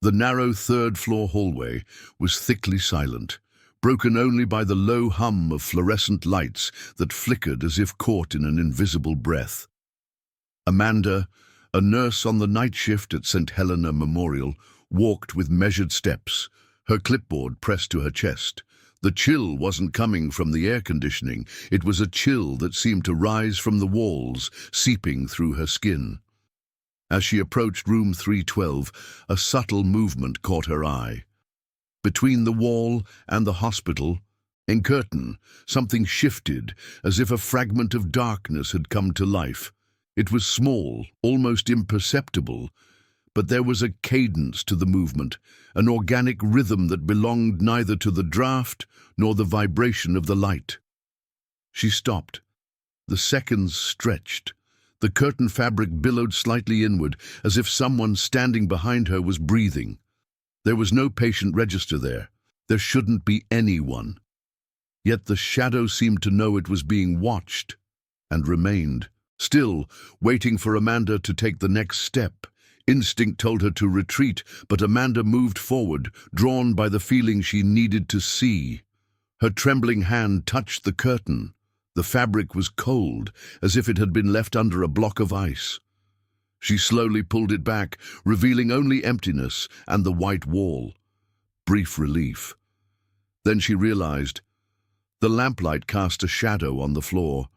The narrow third-floor hallway was thickly silent, broken only by the low hum of fluorescent lights that flickered as if caught in an invisible breath. Amanda, a nurse on the night shift at St. Helena Memorial, walked with measured steps, her clipboard pressed to her chest. The chill wasn't coming from the air conditioning. It was a chill that seemed to rise from the walls, seeping through her skin. As she approached room 312, a subtle movement caught her eye. Between the wall and the hospital, in curtain, something shifted, as if a fragment of darkness had come to life. It was small, almost imperceptible, but there was a cadence to the movement, an organic rhythm that belonged neither to the draft nor the vibration of the light. She stopped. The seconds stretched. The curtain fabric billowed slightly inward, as if someone standing behind her was breathing. There was no patient register there. There shouldn't be anyone. Yet the shadow seemed to know it was being watched, and remained, still, waiting for Amanda to take the next step. Instinct told her to retreat, but Amanda moved forward, drawn by the feeling she needed to see. Her trembling hand touched the curtain. The fabric was cold, as if it had been left under a block of ice. She slowly pulled it back, revealing only emptiness and the white wall. Brief relief. Then she realized. The lamplight cast a shadow on the floor,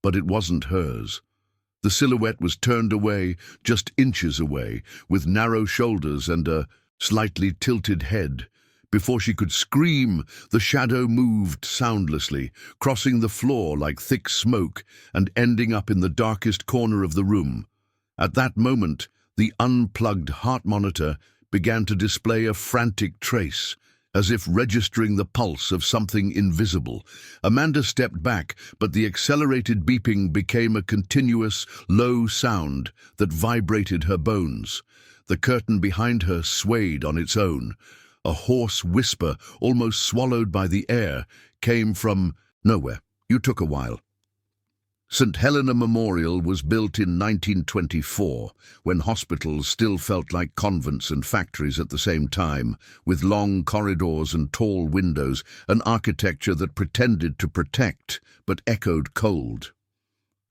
but it wasn't hers. The silhouette was turned away, just inches away, with narrow shoulders and a slightly tilted head. Before she could scream, the shadow moved soundlessly, crossing the floor like thick smoke and ending up in the darkest corner of the room. At that moment, the unplugged heart monitor began to display a frantic trace, as if registering the pulse of something invisible. Amanda stepped back, but the accelerated beeping became a continuous, low sound that vibrated her bones. The curtain behind her swayed on its own. A hoarse whisper, almost swallowed by the air, came from nowhere. "You took a while." St. Helena Memorial was built in 1924, when hospitals still felt like convents and factories at the same time, with long corridors and tall windows, an architecture that pretended to protect, but echoed cold.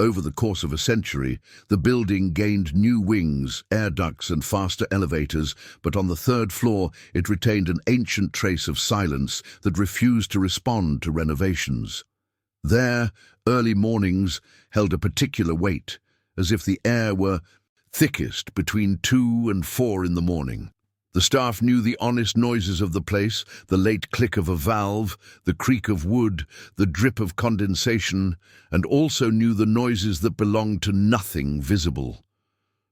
Over the course of a century, the building gained new wings, air ducts and faster elevators, but on the third floor it retained an ancient trace of silence that refused to respond to renovations. There, early mornings held a particular weight, as if the air were thickest between 2 and 4 in the morning. The staff knew the honest noises of the place, the late click of a valve, the creak of wood, the drip of condensation, and also knew the noises that belonged to nothing visible.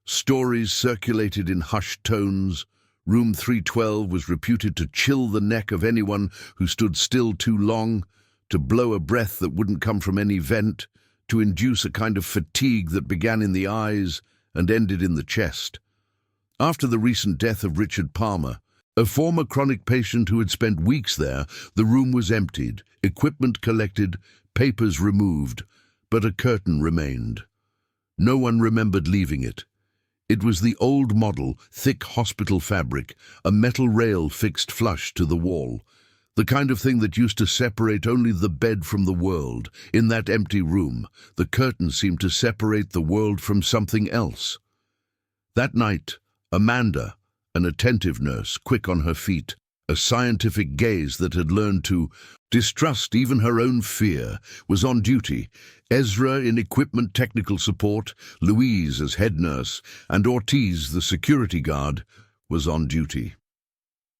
Stories circulated in hushed tones. Room 312 was reputed to chill the neck of anyone who stood still too long, to blow a breath that wouldn't come from any vent, to induce a kind of fatigue that began in the eyes and ended in the chest. After the recent death of Richard Palmer, a former chronic patient who had spent weeks there, the room was emptied, equipment collected, papers removed, but a curtain remained. No one remembered leaving it. It was the old model, thick hospital fabric, a metal rail fixed flush to the wall. The kind of thing that used to separate only the bed from the world. In that empty room, the curtain seemed to separate the world from something else. That night, Amanda, an attentive nurse, quick on her feet, a scientific gaze that had learned to distrust even her own fear, was on duty. Ezra in equipment technical support, Louise as head nurse, and Ortiz, the security guard, was on duty.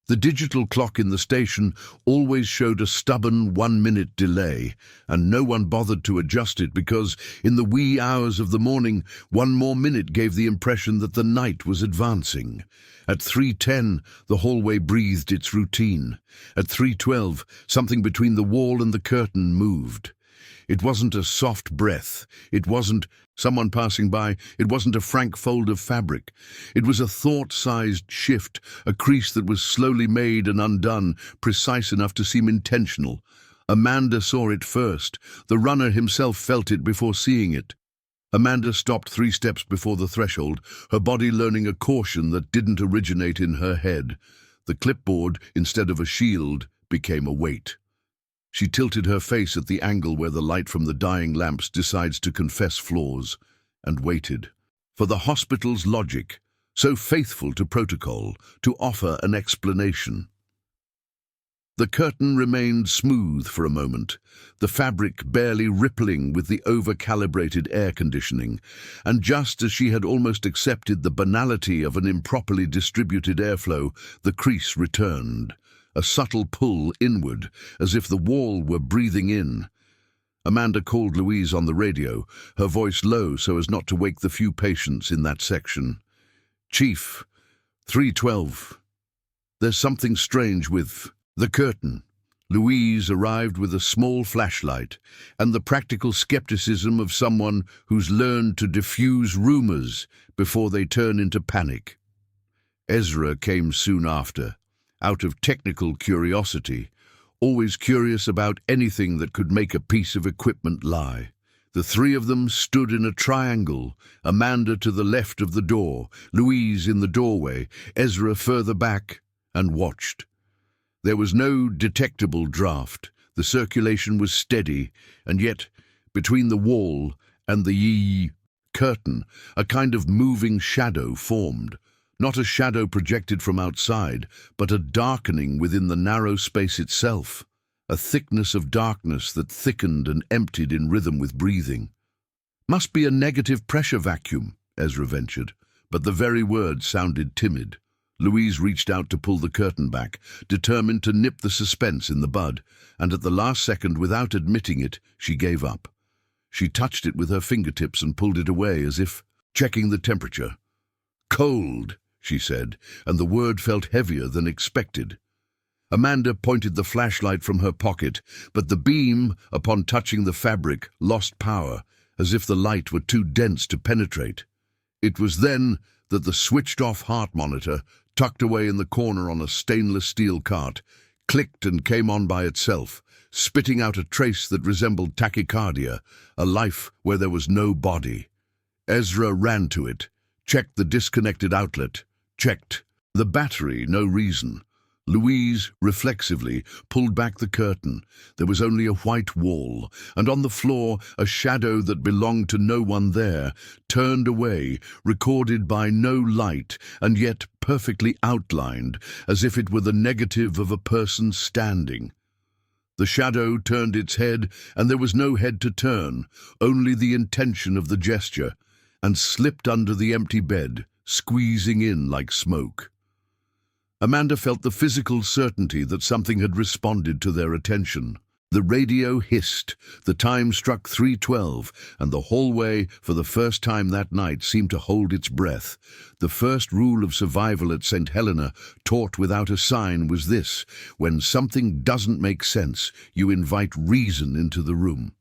The digital clock in the station always showed a stubborn 1-minute delay, and no one bothered to adjust it because, in the wee hours of the morning, one more minute gave the impression that the night was advancing. At 3:10, the hallway breathed its routine. At 3:12, something between the wall and the curtain moved. It wasn't a soft breath. It wasn't someone passing by. It wasn't a frank fold of fabric. It was a thought-sized shift, a crease that was slowly made and undone, precise enough to seem intentional. Amanda saw it first. The runner himself felt it before seeing it. Amanda stopped 3 steps before the threshold, her body learning a caution that didn't originate in her head. The clipboard, instead of a shield, became a weight. She tilted her face at the angle where the light from the dying lamps decides to confess flaws, and waited for the hospital's logic, so faithful to protocol, to offer an explanation. The curtain remained smooth for a moment, the fabric barely rippling with the over-calibrated air conditioning, and just as she had almost accepted the banality of an improperly distributed airflow, the crease returned, a subtle pull inward, as if the wall were breathing in. Amanda called Louise on the radio, her voice low so as not to wake the few patients in that section. "Chief, 312. There's something strange with the curtain." Louise arrived with a small flashlight and the practical skepticism of someone who's learned to diffuse rumors before they turn into panic. Ezra came soon after, out of technical curiosity, always curious about anything that could make a piece of equipment lie. The 3 of them stood in a triangle, Amanda to the left of the door, Louise in the doorway, Ezra further back, and watched. There was no detectable draft. The circulation was steady, and yet, between the wall and the curtain, a kind of moving shadow formed. Not a shadow projected from outside, but a darkening within the narrow space itself, a thickness of darkness that thickened and emptied in rhythm with breathing. "Must be a negative pressure vacuum," Ezra ventured, but the very word sounded timid. Louise reached out to pull the curtain back, determined to nip the suspense in the bud, and at the last second, without admitting it, she gave up. She touched it with her fingertips and pulled it away as if checking the temperature. "Cold," she said, and the word felt heavier than expected. Amanda pointed the flashlight from her pocket, but the beam, upon touching the fabric, lost power, as if the light were too dense to penetrate. It was then that the switched-off heart monitor, tucked away in the corner on a stainless steel cart, clicked and came on by itself, spitting out a trace that resembled tachycardia, a life where there was no body. Ezra ran to it, checked the disconnected outlet, checked the battery, no reason. Louise, reflexively, pulled back the curtain. There was only a white wall, and on the floor a shadow that belonged to no one there, turned away, recorded by no light, and yet perfectly outlined, as if it were the negative of a person standing. The shadow turned its head, and there was no head to turn, only the intention of the gesture, and slipped under the empty bed, squeezing in like smoke. Amanda felt the physical certainty that something had responded to their attention. The radio hissed, the time struck 3:12, and the hallway, for the first time that night, seemed to hold its breath. The first rule of survival at St. Helena, taught without a sign, was this: when something doesn't make sense, you invite reason into the room.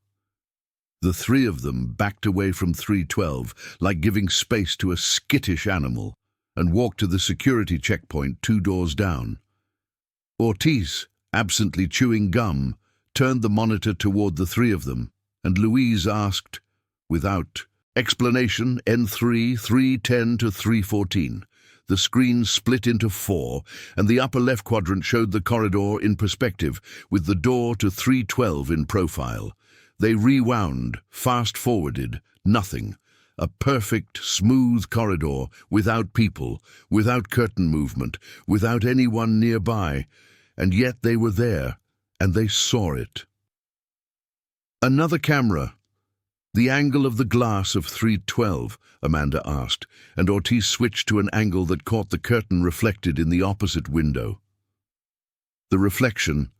The 3 of them backed away from 312, like giving space to a skittish animal, and walked to the security checkpoint 2 doors down. Ortiz, absently chewing gum, turned the monitor toward the 3 of them, and Louise asked, without explanation, N3, 310 to 314. The screen split into 4, and the upper left quadrant showed the corridor in perspective, with the door to 312 in profile. They rewound, fast-forwarded, nothing. A perfect, smooth corridor, without people, without curtain movement, without anyone nearby, and yet they were there, and they saw it. "Another camera. The angle of the glass of 312, Amanda asked, and Ortiz switched to an angle that caught the curtain reflected in the opposite window. The reflection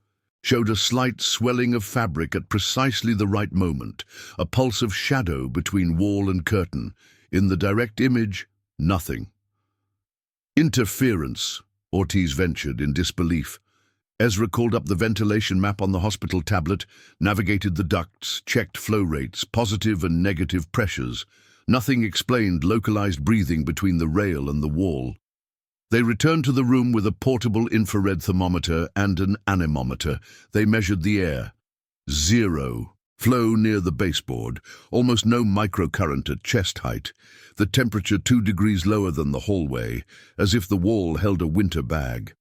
showed a slight swelling of fabric at precisely the right moment, a pulse of shadow between wall and curtain. In the direct image, nothing. "Interference," Ortiz ventured in disbelief. Ezra called up the ventilation map on the hospital tablet, navigated the ducts, checked flow rates, positive and negative pressures. Nothing explained localized breathing between the rail and the wall. They returned to the room with a portable infrared thermometer and an anemometer. They measured the air. 0. Flow near the baseboard, almost no microcurrent at chest height, the temperature 2 degrees lower than the hallway, as if the wall held a winter bag.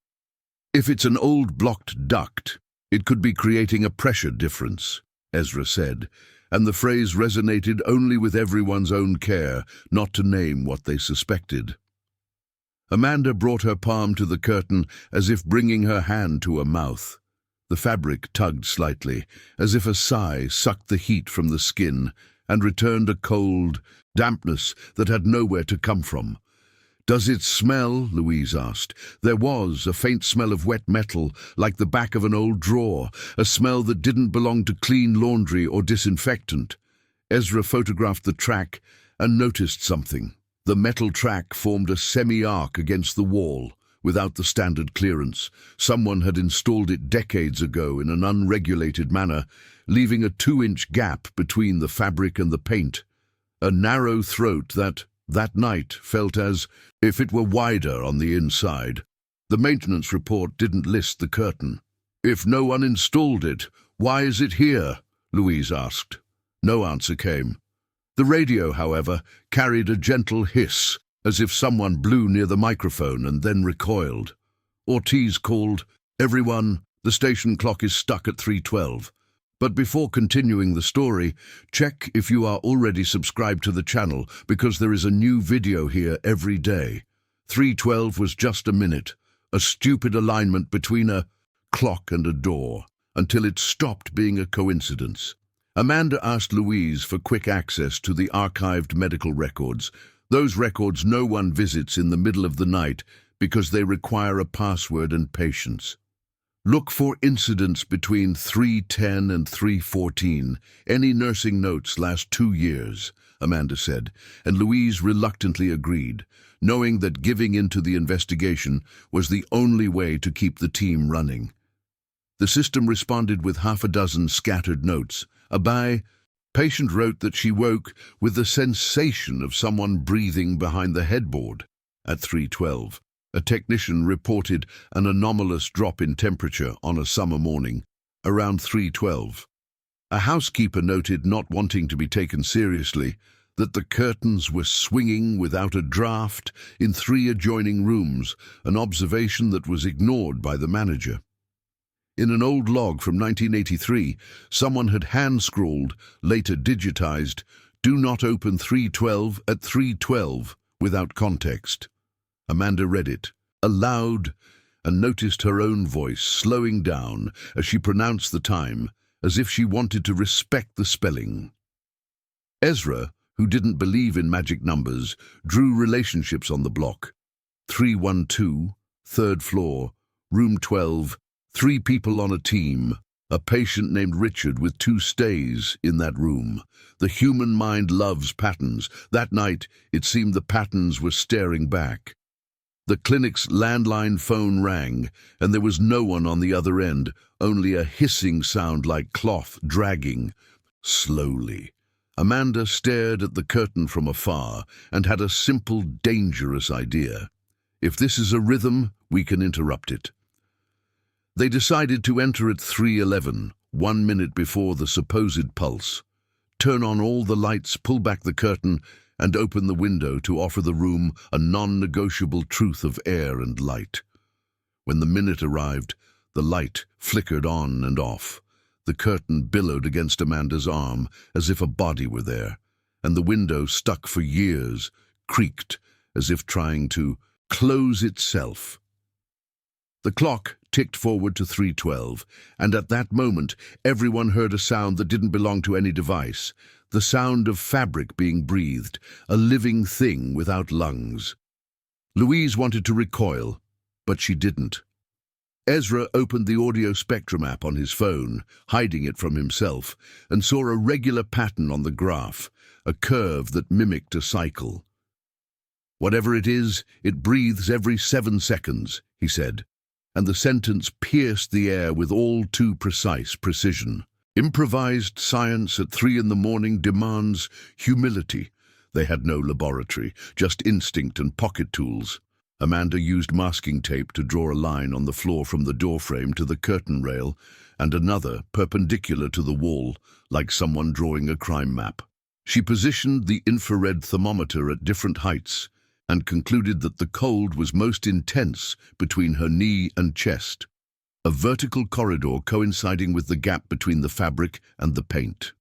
If it's an old blocked duct, it could be creating a pressure difference, Ezra said, and the phrase resonated only with everyone's own care not to name what they suspected. Amanda brought her palm to the curtain as if bringing her hand to her mouth. The fabric tugged slightly, as if a sigh sucked the heat from the skin and returned a cold dampness that had nowhere to come from. "Does it smell?" Louise asked. There was a faint smell of wet metal, like the back of an old drawer, a smell that didn't belong to clean laundry or disinfectant. Ezra photographed the track and noticed something. The metal track formed a semi-arc against the wall, without the standard clearance. Someone had installed it decades ago in an unregulated manner, leaving a 2-inch gap between the fabric and the paint. A narrow throat that night felt as if it were wider on the inside. The maintenance report didn't list the curtain. "If no one installed it, why is it here?" Louise asked. No answer came. The radio, however, carried a gentle hiss, as if someone blew near the microphone and then recoiled. Ortiz called, "Everyone, the station clock is stuck at 3:12. But before continuing the story, check if you are already subscribed to the channel, because there is a new video here every day." 3:12 was just a minute, a stupid alignment between a clock and a door, until it stopped being a coincidence. Amanda asked Louise for quick access to the archived medical records. Those records no one visits in the middle of the night because they require a password and patience. "Look for incidents between 3:10 and 3:14. Any nursing notes last 2 years, Amanda said, and Louise reluctantly agreed, knowing that giving into the investigation was the only way to keep the team running. The system responded with 6 scattered notes. Patient wrote that she woke with the sensation of someone breathing behind the headboard. At 3:12, a technician reported an anomalous drop in temperature on a summer morning, around 3:12. A housekeeper noted, not wanting to be taken seriously, that the curtains were swinging without a draft in 3 adjoining rooms, an observation that was ignored by the manager. In an old log from 1983, someone had hand-scrawled, later digitized, "Do not open 3:12 at 3:12," without context. Amanda read it, aloud, and noticed her own voice slowing down as she pronounced the time, as if she wanted to respect the spelling. Ezra, who didn't believe in magic numbers, drew relationships on the block. 312, 3rd floor, room 12, 3 people on a team, a patient named Richard with 2 stays in that room. The human mind loves patterns. That night, it seemed the patterns were staring back. The clinic's landline phone rang, and there was no one on the other end, only a hissing sound like cloth dragging. Slowly. Amanda stared at the curtain from afar and had a simple, dangerous idea. If this is a rhythm, we can interrupt it. They decided to enter at 3:11, 1 minute before the supposed pulse. Turn on all the lights, pull back the curtain, and open the window to offer the room a non-negotiable truth of air and light. When the minute arrived, the light flickered on and off. The curtain billowed against Amanda's arm as if a body were there, and the window, stuck for years, creaked as if trying to close itself. The clock ticked forward to 3:12, and at that moment everyone heard a sound that didn't belong to any device, the sound of fabric being breathed, a living thing without lungs. Louise wanted to recoil, but she didn't. Ezra opened the audio spectrum app on his phone, hiding it from himself, and saw a regular pattern on the graph, a curve that mimicked a cycle. "Whatever it is, it breathes every 7 seconds, he said, and the sentence pierced the air with all too precise precision. Improvised science at 3 in the morning demands humility. They had no laboratory, just instinct and pocket tools. Amanda used masking tape to draw a line on the floor from the doorframe to the curtain rail and another perpendicular to the wall, like someone drawing a crime map. She positioned the infrared thermometer at different heights and concluded that the cold was most intense between her knee and chest, a vertical corridor coinciding with the gap between the fabric and the paint.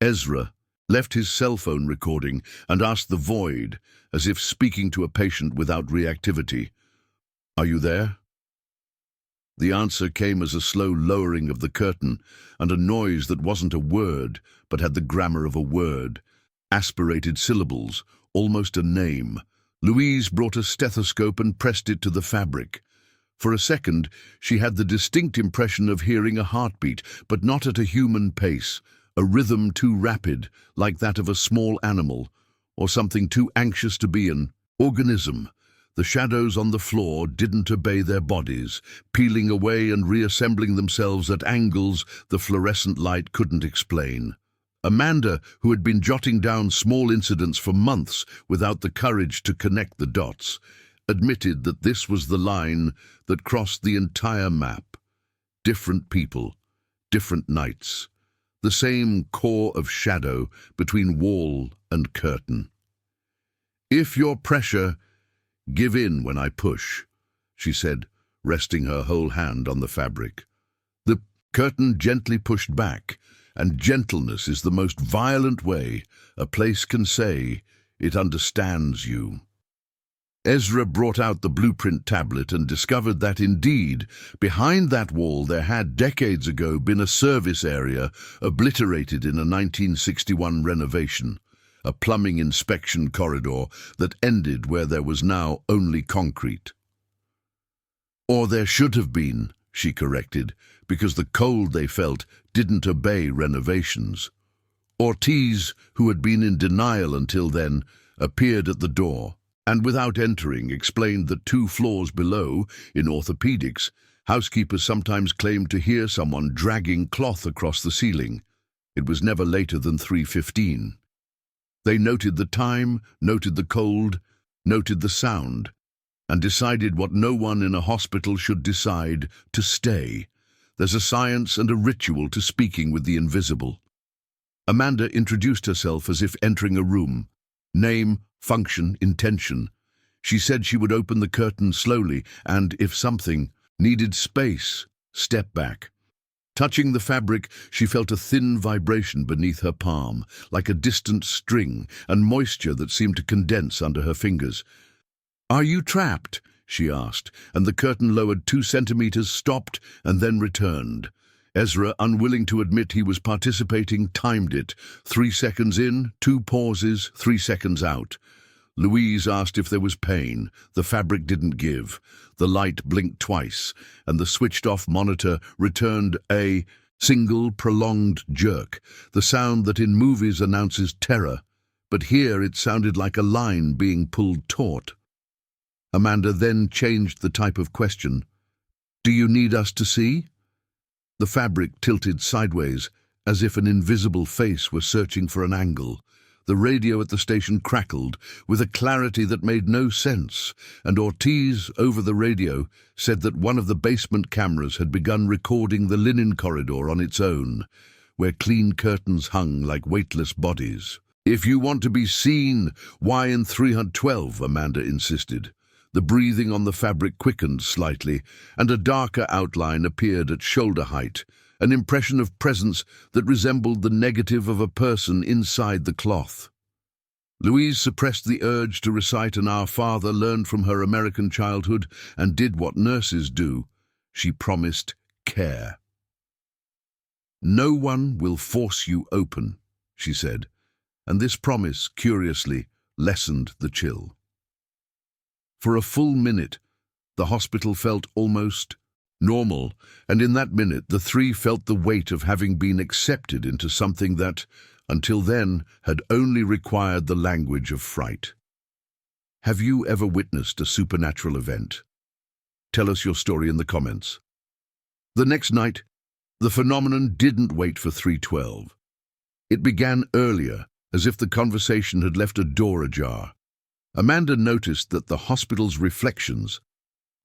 Ezra left his cell phone recording and asked the void, as if speaking to a patient without reactivity, "Are you there?" The answer came as a slow lowering of the curtain and a noise that wasn't a word, but had the grammar of a word, aspirated syllables, almost a name. Louise brought a stethoscope and pressed it to the fabric. For a second, she had the distinct impression of hearing a heartbeat, but not at a human pace, a rhythm too rapid, like that of a small animal, or something too anxious to be an organism. The shadows on the floor didn't obey their bodies, peeling away and reassembling themselves at angles the fluorescent light couldn't explain. Amanda, who had been jotting down small incidents for months without the courage to connect the dots, admitted that this was the line that crossed the entire map. Different people, different nights. The same core of shadow between wall and curtain. "If your pressure, give in when I push," she said, resting her whole hand on the fabric. The curtain gently pushed back, and gentleness is the most violent way a place can say it understands you. Ezra brought out the blueprint tablet and discovered that indeed, behind that wall there had decades ago been a service area obliterated in a 1961 renovation, a plumbing inspection corridor that ended where there was now only concrete. "Or there should have been," she corrected, because the cold they felt didn't obey renovations. Ortiz, who had been in denial until then, appeared at the door, and without entering explained that 2 floors below, in orthopedics, housekeepers sometimes claimed to hear someone dragging cloth across the ceiling. It was never later than 3:15. They noted the time, noted the cold, noted the sound, and decided what no one in a hospital should decide: to stay. There's a science and a ritual to speaking with the invisible. Amanda introduced herself as if entering a room. Name, function, intention. She said she would open the curtain slowly and, if something needed space, step back. Touching the fabric, she felt a thin vibration beneath her palm, like a distant string, and moisture that seemed to condense under her fingers. "Are you trapped?" she asked, and the curtain lowered 2 centimeters, stopped, and then returned. Ezra, unwilling to admit he was participating, timed it. 3 seconds in, 2 pauses, 3 seconds out. Louise asked if there was pain. The fabric didn't give. The light blinked twice, and the switched-off monitor returned a single prolonged jerk, the sound that in movies announces terror. But here it sounded like a line being pulled taut. Amanda then changed the type of question. "Do you need us to see?" The fabric tilted sideways, as if an invisible face were searching for an angle. The radio at the station crackled, with a clarity that made no sense, and Ortiz, over the radio, said that one of the basement cameras had begun recording the linen corridor on its own, where clean curtains hung like weightless bodies. "If you want to be seen, why in 312?" Amanda insisted. The breathing on the fabric quickened slightly, and a darker outline appeared at shoulder height, an impression of presence that resembled the negative of a person inside the cloth. Louise suppressed the urge to recite an Our Father learned from her American childhood and did what nurses do. She promised care. "No one will force you open," she said, and this promise, curiously, lessened the chill. For a full minute, the hospital felt almost normal, and in that minute the 3 felt the weight of having been accepted into something that, until then, had only required the language of fright. Have you ever witnessed a supernatural event? Tell us your story in the comments. The next night, the phenomenon didn't wait for 312. It began earlier, as if the conversation had left a door ajar. Amanda noticed that the hospital's reflections,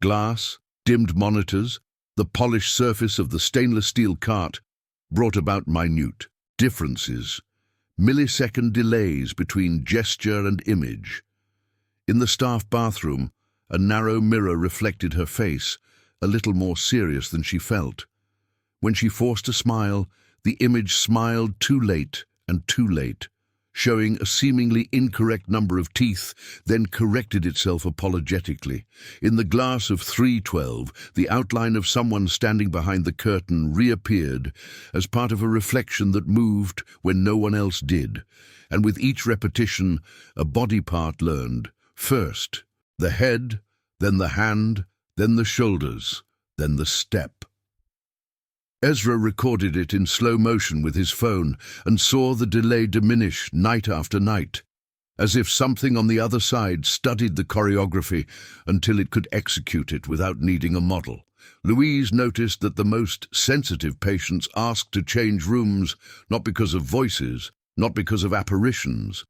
glass, dimmed monitors, the polished surface of the stainless steel cart, brought about minute differences, millisecond delays between gesture and image. In the staff bathroom, a narrow mirror reflected her face, a little more serious than she felt. When she forced a smile, the image smiled too late and too late, showing a seemingly incorrect number of teeth, then corrected itself apologetically. In the glass of 312, the outline of someone standing behind the curtain reappeared as part of a reflection that moved when no one else did, and with each repetition, a body part learned. First, the head, then the hand, then the shoulders, then the step. Ezra recorded it in slow motion with his phone and saw the delay diminish night after night, as if something on the other side studied the choreography until it could execute it without needing a model. Louise noticed that the most sensitive patients asked to change rooms not because of voices, not because of apparitions,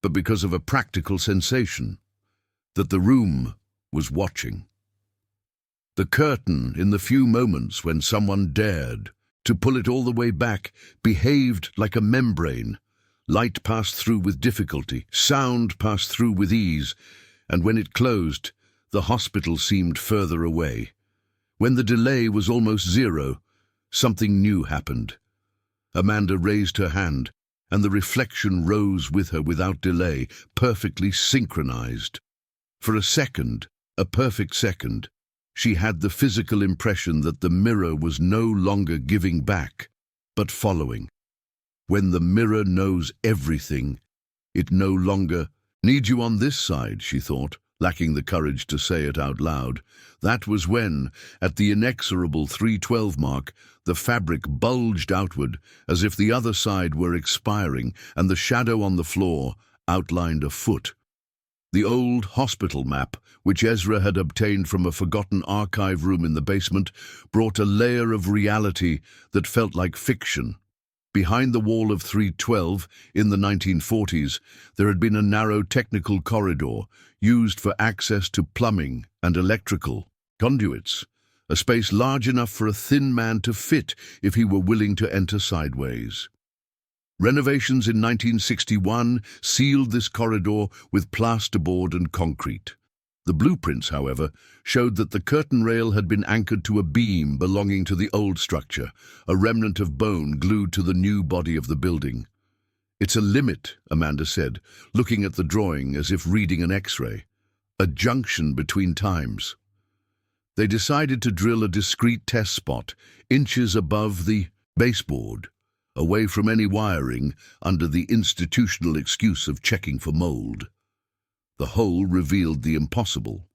but because of a practical sensation, that the room was watching. The curtain, in the few moments when someone dared to pull it all the way back, behaved like a membrane. Light passed through with difficulty, sound passed through with ease, and when it closed, the hospital seemed further away. When the delay was almost zero, something new happened. Amanda raised her hand, and the reflection rose with her without delay, perfectly synchronized. For a second, a perfect second, she had the physical impression that the mirror was no longer giving back, but following. When the mirror knows everything, it no longer needs you on this side, she thought, lacking the courage to say it out loud. That was when, at the inexorable 312 mark, the fabric bulged outward as if the other side were expiring, and the shadow on the floor outlined a foot. The old hospital map, which Ezra had obtained from a forgotten archive room in the basement, brought a layer of reality that felt like fiction. Behind the wall of 312, in the 1940s, there had been a narrow technical corridor used for access to plumbing and electrical conduits, a space large enough for a thin man to fit if he were willing to enter sideways. Renovations in 1961 sealed this corridor with plasterboard and concrete. The blueprints, however, showed that the curtain rail had been anchored to a beam belonging to the old structure, a remnant of bone glued to the new body of the building. "It's a limit," Amanda said, looking at the drawing as if reading an X-ray. "A junction between times." They decided to drill a discreet test spot, inches above the baseboard, away from any wiring, under the institutional excuse of checking for mold. The hole revealed the impossible.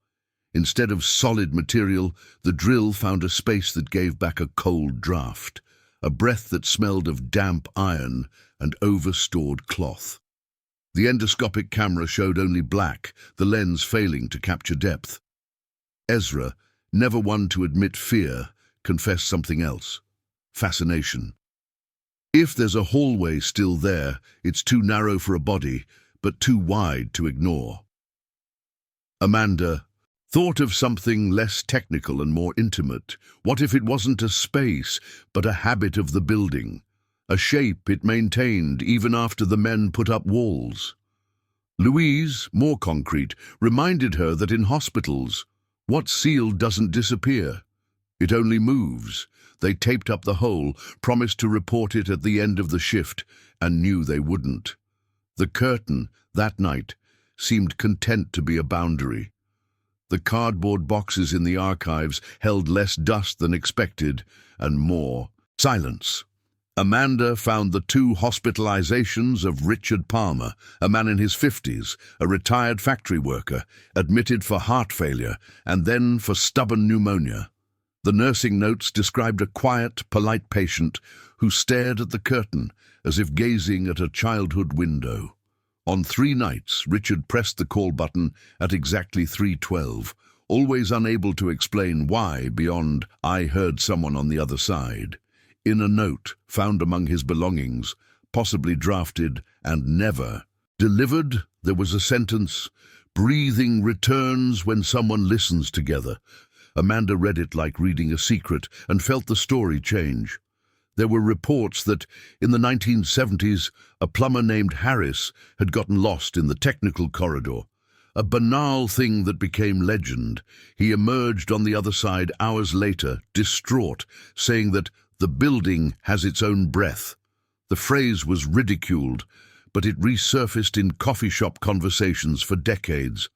Instead of solid material, the drill found a space that gave back a cold draft, a breath that smelled of damp iron and over-stored cloth. The endoscopic camera showed only black, the lens failing to capture depth. Ezra, never one to admit fear, confessed something else: fascination. If there's a hallway still there, it's too narrow for a body, but too wide to ignore. Amanda thought of something less technical and more intimate. What if it wasn't a space, but a habit of the building, a shape it maintained even after the men put up walls? Louise, more concrete, reminded her that in hospitals, what's sealed doesn't disappear. It only moves. They taped up the hole, promised to report it at the end of the shift, and knew they wouldn't. The curtain, that night, seemed content to be a boundary. The cardboard boxes in the archives held less dust than expected, and more silence. Amanda found the 2 hospitalizations of Richard Palmer, a man in his 50s, a retired factory worker, admitted for heart failure and then for stubborn pneumonia. The nursing notes described a quiet, polite patient who stared at the curtain as if gazing at a childhood window. On 3 nights, Richard pressed the call button at exactly 3:12, always unable to explain why beyond "I heard someone on the other side." In a note found among his belongings, possibly drafted and never delivered, there was a sentence: Breathing returns when someone listens together. Amanda read it like reading a secret and felt the story change. There were reports that, in the 1970s, a plumber named Harris had gotten lost in the technical corridor. A banal thing that became legend. He emerged on the other side hours later, distraught, saying that the building has its own breath. The phrase was ridiculed, but it resurfaced in coffee shop conversations for decades.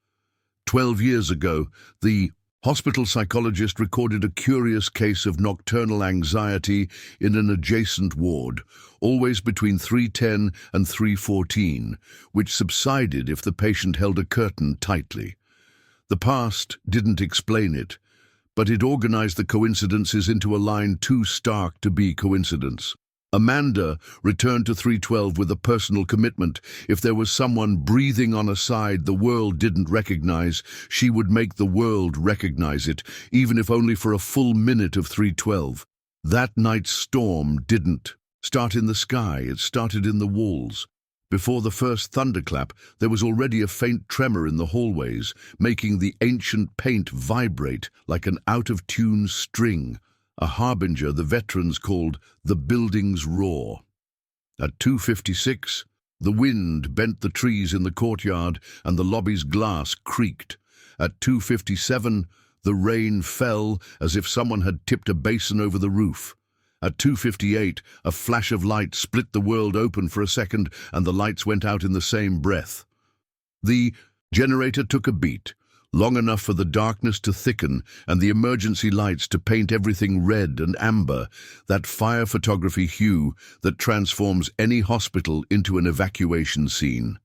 12 years ago, the hospital psychologist recorded a curious case of nocturnal anxiety in an adjacent ward, always between 3:10 and 3:14, which subsided if the patient held a curtain tightly. The past didn't explain it, but it organized the coincidences into a line too stark to be coincidence. Amanda returned to 312 with a personal commitment. If there was someone breathing on a side the world didn't recognize, she would make the world recognize it, even if only for a full minute of 312. That night's storm didn't start in the sky, it started in the walls. Before the first thunderclap, there was already a faint tremor in the hallways, making the ancient paint vibrate like an out-of-tune string. A harbinger the veterans called the building's roar. At 2:56, the wind bent the trees in the courtyard and the lobby's glass creaked. At 2:57, the rain fell as if someone had tipped a basin over the roof. At 2:58, a flash of light split the world open for a second and the lights went out in the same breath. The generator took a beat, long enough for the darkness to thicken and the emergency lights to paint everything red and amber, that fire photography hue that transforms any hospital into an evacuation scene.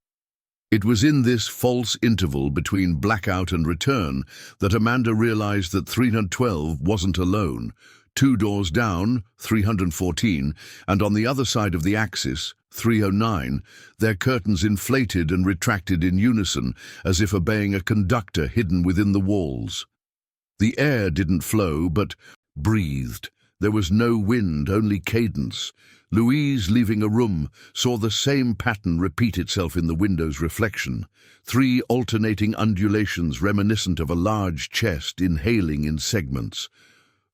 It was in this false interval between blackout and return that Amanda realized that 312 wasn't alone. 2 doors down, 314, and on the other side of the axis, 309, their curtains inflated and retracted in unison, as if obeying a conductor hidden within the walls. The air didn't flow, but breathed. There was no wind, only cadence. Louise, leaving a room, saw the same pattern repeat itself in the window's reflection. 3 alternating undulations reminiscent of a large chest inhaling in segments.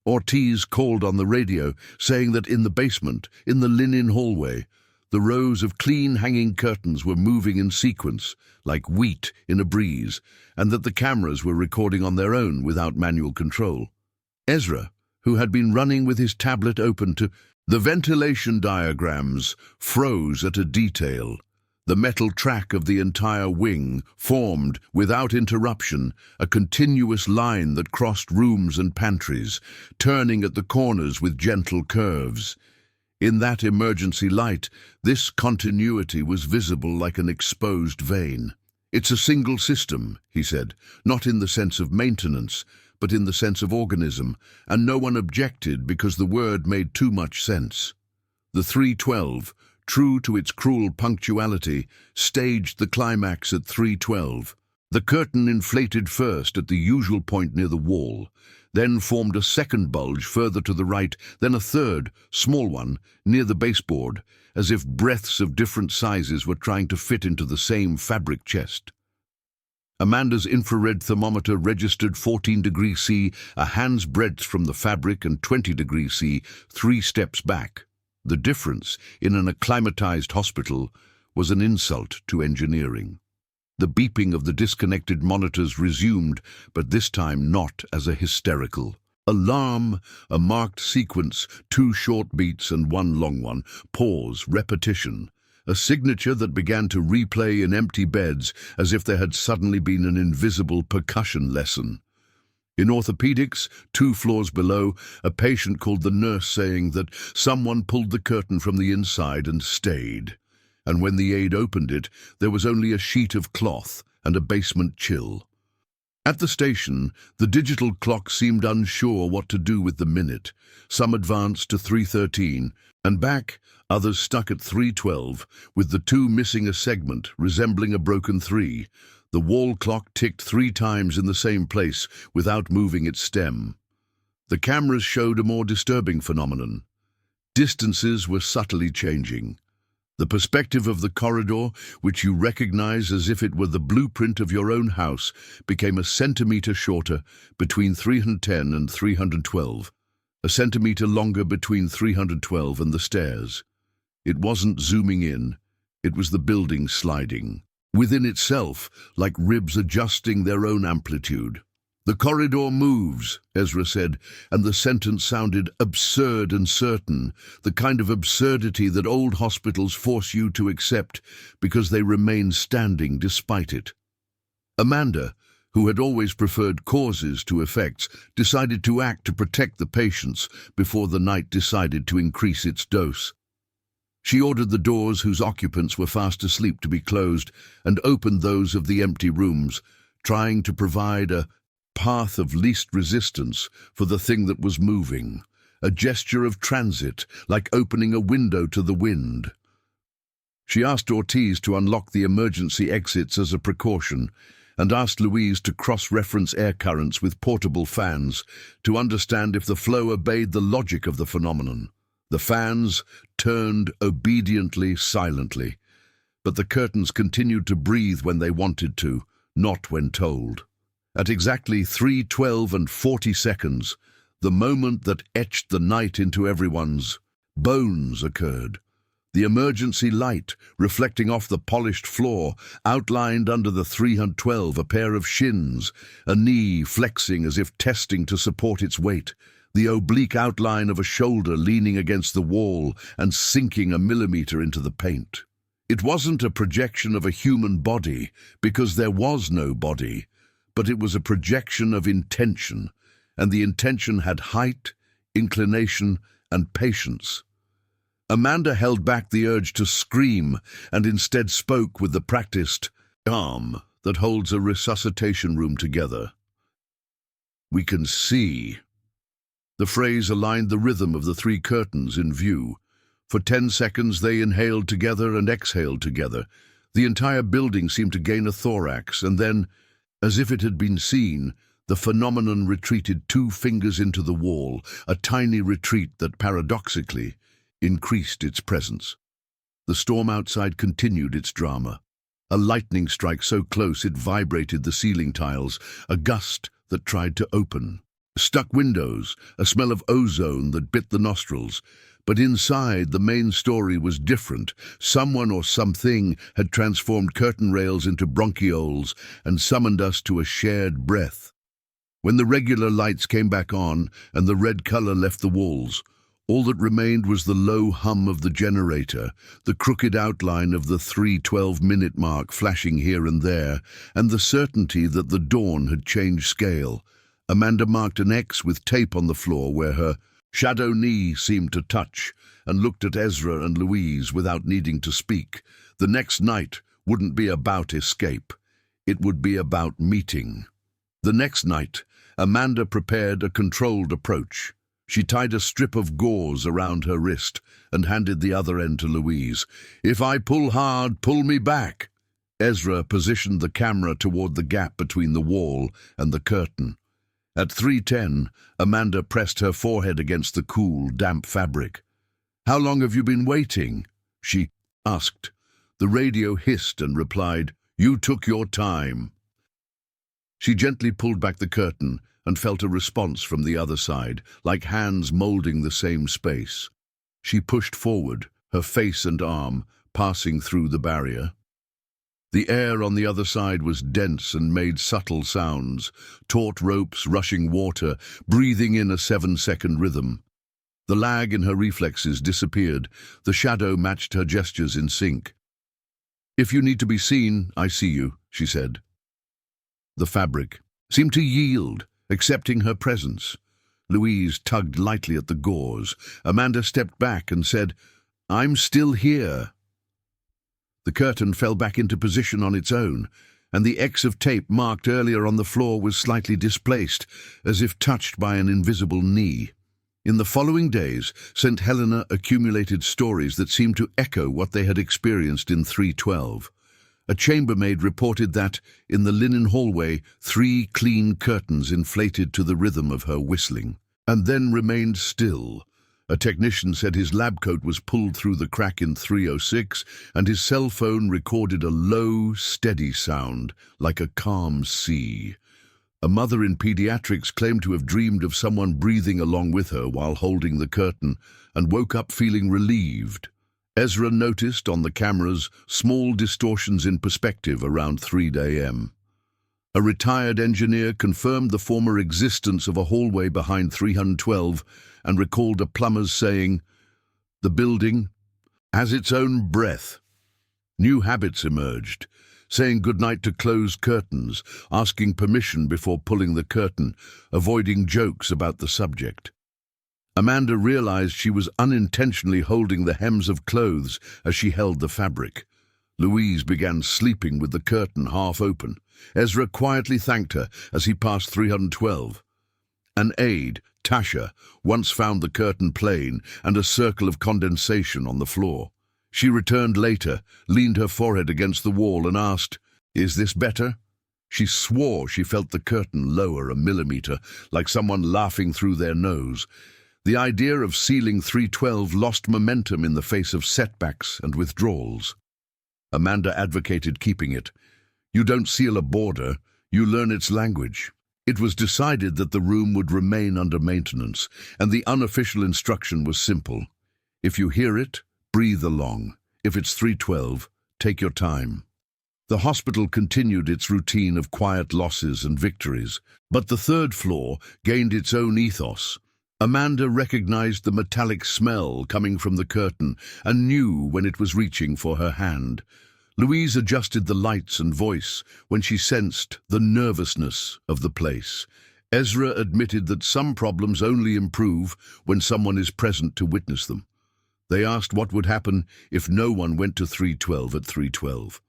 Ortiz called on the radio, saying that in the basement, in the linen hallway, the rows of clean hanging curtains were moving in sequence, like wheat in a breeze, and that the cameras were recording on their own without manual control. Ezra, who had been running with his tablet open to the ventilation diagrams, froze at a detail. The metal track of the entire wing formed, without interruption, a continuous line that crossed rooms and pantries, turning at the corners with gentle curves. In that emergency light, this continuity was visible like an exposed vein. "It's a single system," he said, "not in the sense of maintenance, but in the sense of organism," and no one objected because the word made too much sense. The 312, true to its cruel punctuality, staged the climax at 312. The curtain inflated first at the usual point near the wall, then formed a second bulge further to the right, then a third, small one, near the baseboard, as if breaths of different sizes were trying to fit into the same fabric chest. Amanda's infrared thermometer registered 14 degrees C, a hand's breadth from the fabric, and 20 degrees C, 3 steps back. The difference, in an acclimatized hospital, was an insult to engineering. The beeping of the disconnected monitors resumed, but this time not as a hysterical alarm, a marked sequence, 2 short beats and 1 long one, pause, repetition, a signature that began to replay in empty beds as if there had suddenly been an invisible percussion lesson. In orthopedics, 2 floors below, a patient called the nurse saying that someone pulled the curtain from the inside and stayed. And when the aide opened it, there was only a sheet of cloth and a basement chill. At the station, the digital clock seemed unsure what to do with the minute. Some advanced to 3:13, and back, others stuck at 3:12, with the 2 missing a segment, resembling a broken 3. The wall clock ticked 3 times in the same place without moving its stem. The cameras showed a more disturbing phenomenon. Distances were subtly changing. The perspective of the corridor, which you recognize as if it were the blueprint of your own house, became a centimeter shorter between 310 and 312, a centimeter longer between 312 and the stairs. It wasn't zooming in, it was the building sliding, within itself, like ribs adjusting their own amplitude. "The corridor moves," Ezra said, and the sentence sounded absurd and certain, the kind of absurdity that old hospitals force you to accept because they remain standing despite it. Amanda, who had always preferred causes to effects, decided to act to protect the patients before the night decided to increase its dose. She ordered the doors whose occupants were fast asleep to be closed and opened those of the empty rooms, trying to provide a path of least resistance for the thing that was moving, a gesture of transit, like opening a window to the wind. She asked Ortiz to unlock the emergency exits as a precaution, and asked Louise to cross-reference air currents with portable fans to understand if the flow obeyed the logic of the phenomenon. The fans turned obediently, silently, but the curtains continued to breathe when they wanted to, not when told. At exactly 3:12 and 40 seconds, the moment that etched the night into everyone's bones occurred. The emergency light, reflecting off the polished floor, outlined under the 312 a pair of shins, a knee flexing as if testing to support its weight, the oblique outline of a shoulder leaning against the wall and sinking a millimeter into the paint. It wasn't a projection of a human body, because there was no body, but it was a projection of intention, and the intention had height, inclination, and patience. Amanda held back the urge to scream and instead spoke with the practiced calm that holds a resuscitation room together. "We can see." The phrase aligned the rhythm of the three curtains in view. For 10 seconds they inhaled together and exhaled together. The entire building seemed to gain a thorax, and then, as if it had been seen, the phenomenon retreated 2 fingers into the wall, a tiny retreat that paradoxically increased its presence. The storm outside continued its drama. A lightning strike so close it vibrated the ceiling tiles, a gust that tried to open. Stuck windows, a smell of ozone that bit the nostrils. But inside, the main story was different. Someone or something had transformed curtain rails into bronchioles and summoned us to a shared breath. When the regular lights came back on and the red color left the walls, all that remained was the low hum of the generator, the crooked outline of the 3:12-minute mark flashing here and there, and the certainty that the dawn had changed scale. Amanda marked an X with tape on the floor where her shadow knee seemed to touch, and looked at Ezra and Louise without needing to speak. The next night wouldn't be about escape. It would be about meeting. The next night, Amanda prepared a controlled approach. She tied a strip of gauze around her wrist and handed the other end to Louise. "If I pull hard, pull me back." Ezra positioned the camera toward the gap between the wall and the curtain. At 3:10, Amanda pressed her forehead against the cool, damp fabric. "How long have you been waiting?" she asked. The radio hissed and replied, "You took your time." She gently pulled back the curtain and felt a response from the other side, like hands molding the same space. She pushed forward, her face and arm passing through the barrier. The air on the other side was dense and made subtle sounds, taut ropes, rushing water, breathing in a 7-second rhythm. The lag in her reflexes disappeared. The shadow matched her gestures in sync. "If you need to be seen, I see you," she said. The fabric seemed to yield, accepting her presence. Louise tugged lightly at the gauze. Amanda stepped back and said, "I'm still here." The curtain fell back into position on its own, and the X of tape marked earlier on the floor was slightly displaced, as if touched by an invisible knee. In the following days, St. Helena accumulated stories that seemed to echo what they had experienced in 312. A chambermaid reported that, in the linen hallway, 3 clean curtains inflated to the rhythm of her whistling, and then remained still, A technician said his lab coat was pulled through the crack in 306, and his cell phone recorded a low, steady sound, like a calm sea. A mother in pediatrics claimed to have dreamed of someone breathing along with her while holding the curtain, and woke up feeling relieved. Ezra noticed on the cameras small distortions in perspective around 3 a.m. A retired engineer confirmed the former existence of a hallway behind 312 and recalled a plumber's saying, "The building has its own breath." New habits emerged, saying goodnight to closed curtains, asking permission before pulling the curtain, avoiding jokes about the subject. Amanda realized she was unintentionally holding the hems of clothes as she held the fabric. Louise began sleeping with the curtain half open. Ezra quietly thanked her as he passed 312. An aide, Tasha, once found the curtain plain and a circle of condensation on the floor. She returned later, leaned her forehead against the wall and asked, "Is this better?" She swore she felt the curtain lower a millimeter, like someone laughing through their nose. The idea of sealing 312 lost momentum in the face of setbacks and withdrawals. Amanda advocated keeping it. "You don't seal a border, you learn its language." It was decided that the room would remain under maintenance, and the unofficial instruction was simple. If you hear it, breathe along. If it's 312, take your time. The hospital continued its routine of quiet losses and victories, but the third floor gained its own ethos. Amanda recognized the metallic smell coming from the curtain and knew when it was reaching for her hand. Louise adjusted the lights and voice when she sensed the nervousness of the place. Ezra admitted that some problems only improve when someone is present to witness them. They asked what would happen if no one went to 312 at 312.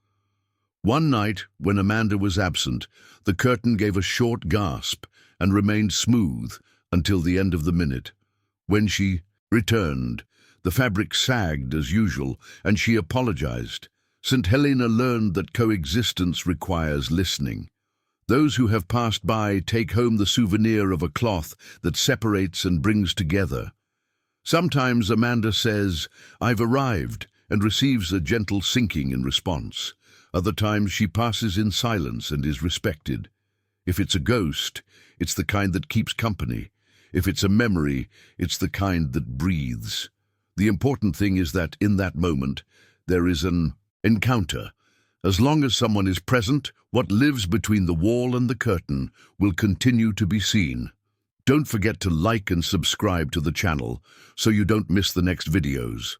One night, when Amanda was absent, the curtain gave a short gasp and remained smooth until the end of the minute. When she returned, the fabric sagged as usual, and she apologized. St. Helena learned that coexistence requires listening. Those who have passed by take home the souvenir of a cloth that separates and brings together. Sometimes Amanda says, "I've arrived," and receives a gentle sinking in response. Other times she passes in silence and is respected. If it's a ghost, it's the kind that keeps company. If it's a memory, it's the kind that breathes. The important thing is that in that moment, there is an encounter. As long as someone is present, what lives between the wall and the curtain will continue to be seen. Don't forget to like and subscribe to the channel so you don't miss the next videos.